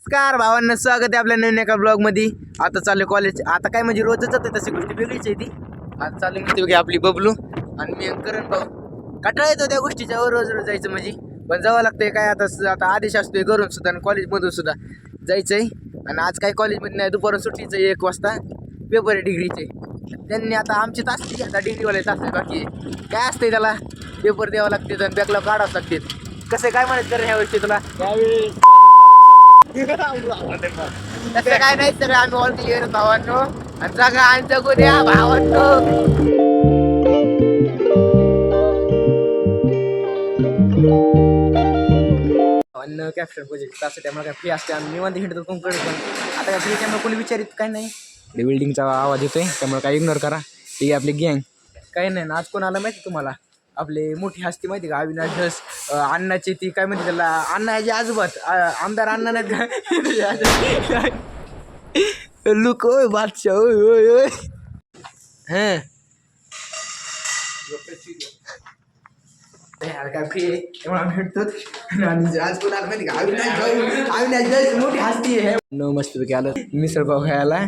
नमस्कार भावांना, स्वागत आहे आपल्या नवीन एका ब्लॉग मध्ये. आता चालू कॉलेज. आता काय म्हणजे रोजच जाते तशी गोष्टी वेगळीच आहे ती. आज चालू म्हणते आपली बबलू आणि मी करण भाऊ. कंटाळा येतो त्या गोष्टीच्या रोज रोज जायचं म्हणजे, पण जावं लागतंय. काय आता आदेश असतोय घरून सुद्धा आणि कॉलेजमधून सुद्धा जायचंय. आणि आज काय कॉलेजमध्ये नाही, दुपारून सुट्टीचं 1 वाजता पेपर आहे डिग्रीचे. त्यांनी आता आमची तास आता डिग्रीवाले तास बाकी काय असतंय, त्याला पेपर द्यावं लागते आणि बॅकलॉग काढावं लागते. कसं काय म्हणत कर ह्या वर्षी तुला तसं काय नाही सगळं आम्ही ऑल क्लिअर भावांनो. आणि सगळं आणि जगू द्या भावांनो. अन्न कॅप्टन प्रोजेक्ट असं त्यामुळे काय फ्री असते आणि निवांत हिंडतो कोण करत. पण आता काय फ्री त्यामुळे कोणी विचारित काय नाही. बिल्डिंगचा आवाज येतोय त्यामुळे काय इग्नोर करा. ही आपली गँग काही नाही ना. आज कोण आलं माहिती तुम्हाला? आपले मोठी हस्ती माहिती का? अविनाश धस अण्णाची ती काय म्हणते त्याला, अण्णा याची आजोबात आमदार अण्णा नाहीत का? लुक ओय बादशाह ओय ओय ओय. हां काय फ्री आहे त्यामुळे आम्ही भेटतो. आणि आज कोण आलं माहिती का? अविनाश भाऊ, अविनाश धस मोठी हस्ती आहे. न मस्तपैकी आलं मिसळ पाव खायला.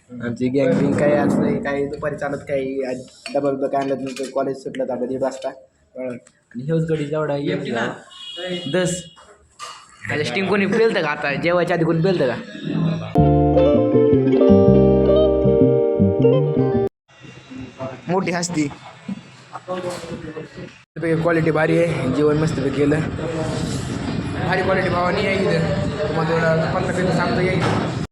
आमची गँग बिंग काही असं काही दुपारी चालत काही डबा बिबा काय आणलं नंतर कॉलेज सुटलं तर आपलं 1:30 वाजता. आणि हेच गडी जेवढा दस त्याच्या स्टिंग कोणी पेलतं का? आता जेवायच्या आधी कोणी पेलतं का? मोठी हस्ती. क्वालिटी भारी आहे, जेवण मस्तपैकी केलं. भारी क्वालिटी भावानी आहे इथं. तुम्हाला 15 सांगतो येईल.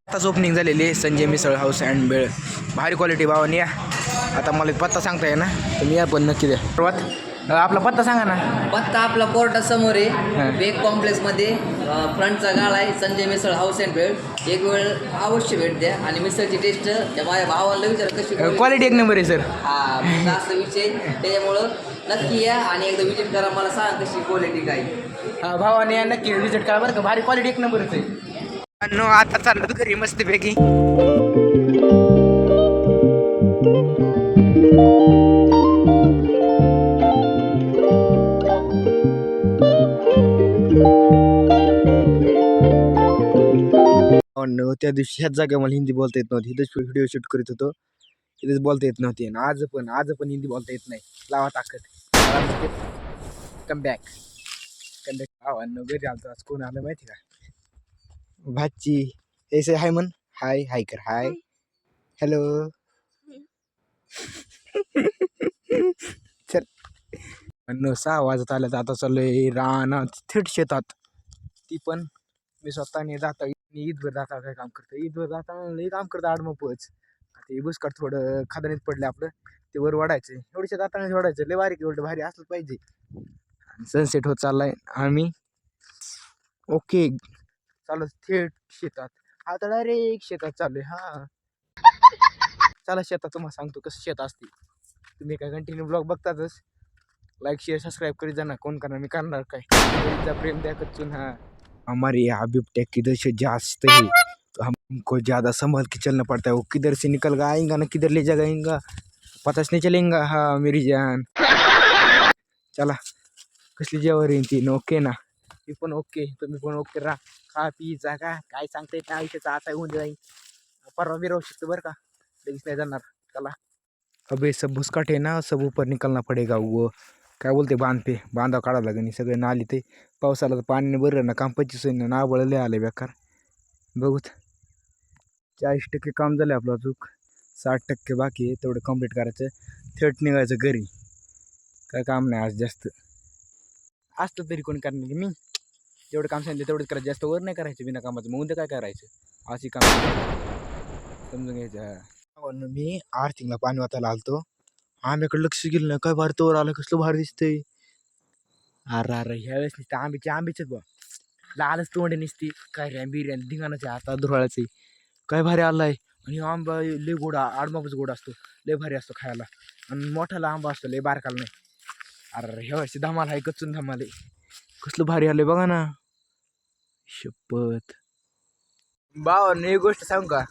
आताच ओपनिंग झालेली आहे संजय मिसळ हाऊस अँड बेळ. भारी क्वालिटी भावानी या. आता मला पत्ता सांगता आहे ना, तुम्ही या पण नक्की द्या. सुरुवात आपला पत्ता सांगा ना. पत्ता आपला कोर्टासमोर आहे, बेक कॉम्प्लेक्समध्ये. फ्रंटचा गाळा आहे संजय मिसळ हाऊस अँड बेळ. एक वेळ अवश्य भेट द्या. आणि मिसळची टेस्ट माझ्या भावाला विचार कशी क्वालिटी एक नंबर आहे सर. हा जास्त विषय त्याच्यामुळं नक्की या आणि एकदा विजिट करा. मला सांगा कशी क्वालिटी काय. भावाने नक्की विजिट करा बरं का. भारी क्वालिटी एक नंबरच आहे. आता चाललो घरी मस्तपैकी. त्या दिवशी ह्याच जागा मला हिंदी बोलता येत नव्हती. इथेच व्हिडिओ शूट करीत होतो. इथेच बोलता येत नव्हती. आणि आज पण हिंदी बोलता येत नाही. लावा ताकद. Come back. घरी आलतो. आज कोण आलं माहिती का? भाची. ऐसे हाय म्हण. हाय हाय कर. Hi hello. चल 6 वाजत आलं तर आता चाललोय रानात थेट शेतात. ती पण मी स्वतःने जाता ईदभर जाता काय काम करतं. ईदभर जाता लई काम करतं आडमपच. ते बुसकाट थोडं खादानीत पडलं आपलं, ते वर वाढायचं. एवढ्याच्या दातानेच वाढायचं. लय बारीक एवढं भारी असलं पाहिजे. सनसेट होत चाललाय. आम्ही ओके चालू थेट शेतात. आता डायरेक्ट शेतात चालू आहे. हा चला शेतात तुम्हाला सांगतो कसं शेत असते. तुम्ही काय कंटिन्यू ब्लॉग बघतातच. लाईक शेअर सबस्क्राइब करीत जाणार. कोण करणार? मी करणार काय. प्रेम द्या कच्चून. हा हमारे यहाँ बिबटेक किधर से जास्त है तो हमको ज़्यादा संभल के चलना पड़ता है. वो किधर से निकल कर आएगा ना किधर ले जाएगा पता नहीं चलेगा. हाँ मेरी जान. चला कसली जेवण येईन ती ओके ना. ती पण ओके. तुम्ही पण ओके राहा. खा पी जागा काय सांगता येत नाही. आयुष्याचा आता होऊन जाईल. परवा बी राहू शकतो बरं का. लगेच नाही जाणार. चला. अबे सब भुसकाट है ना, सब ऊपर निकलना पडेगा. वो काय बोलते बांधा काढावं लागेल. सगळे नाली ते पावसाला तर पाणी बरं ना. काम 25 ना नाबळले आले बेकार. बघूत 40% काम झालं आपलं. अजून 60% बाकी आहे. तेवढं कंप्लीट करायचं. थेट निघायचं घरी. काय काम नाही आज जास्त. असतं तरी कोणी करणार मी. जेवढं काम सांगितलं तेवढंच करायचं. जास्त वर नाही करायचं बिना कामाचं. मग उद्या काय करायचं अशी काम समजून घ्यायचं. मी आर्थिंगला पाणी वाचायला आलतो. आंब्याकडे लक्ष गेलं ना. काय भारी तोवर आलं. कसलं भारी दिसतंय. अरे ह्यावेळेस नुसतं आंबेचेच बा. लालच तोंडे निसती. काय बिर्याणी धिंगाणाच्या हातात धुराळाचे. काय भारी आलाय. आणि आंबा लय गोडा. आडमापच गोड असतो. लय भारी असतो खायला. आणि मोठाला आंबा असतो लय बारकाला नाही. अरे ह्यावेळेस धमाल आहे. कच्चून धमाल आहे. कसलं भारी आलंय बघा ना. शपथ भावानं एक गोष्ट सांगू का?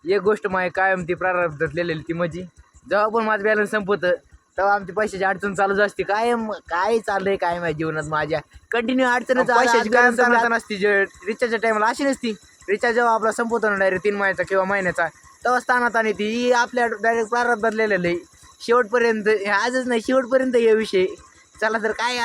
एक गोष्ट माझी कायम ती प्रारब्धात लिहिलेली ती म्हणजे जेव्हा पण माझं बॅलन्स संपतं तेव्हा आमची पैशाची अडचण चालूच असते. काय चाललंय काय माझ्या जीवनात माझ्या कंटिन्यू अडचणच. पैशाची कायम नसती. रिचार्जच्या टायमाला अशी नसती. रिचार्ज जेव्हा आपला संपवतो ना डायरेक्ट 3 महिन्याचा किंवा महिन्याचा, तेव्हाच तानातान येते ही आपल्या डायरेक्ट प्रारब्धात बदलेलं आहे शेवटपर्यंत. हे आजच नाही शेवटपर्यंत हे विषय. चला तर काय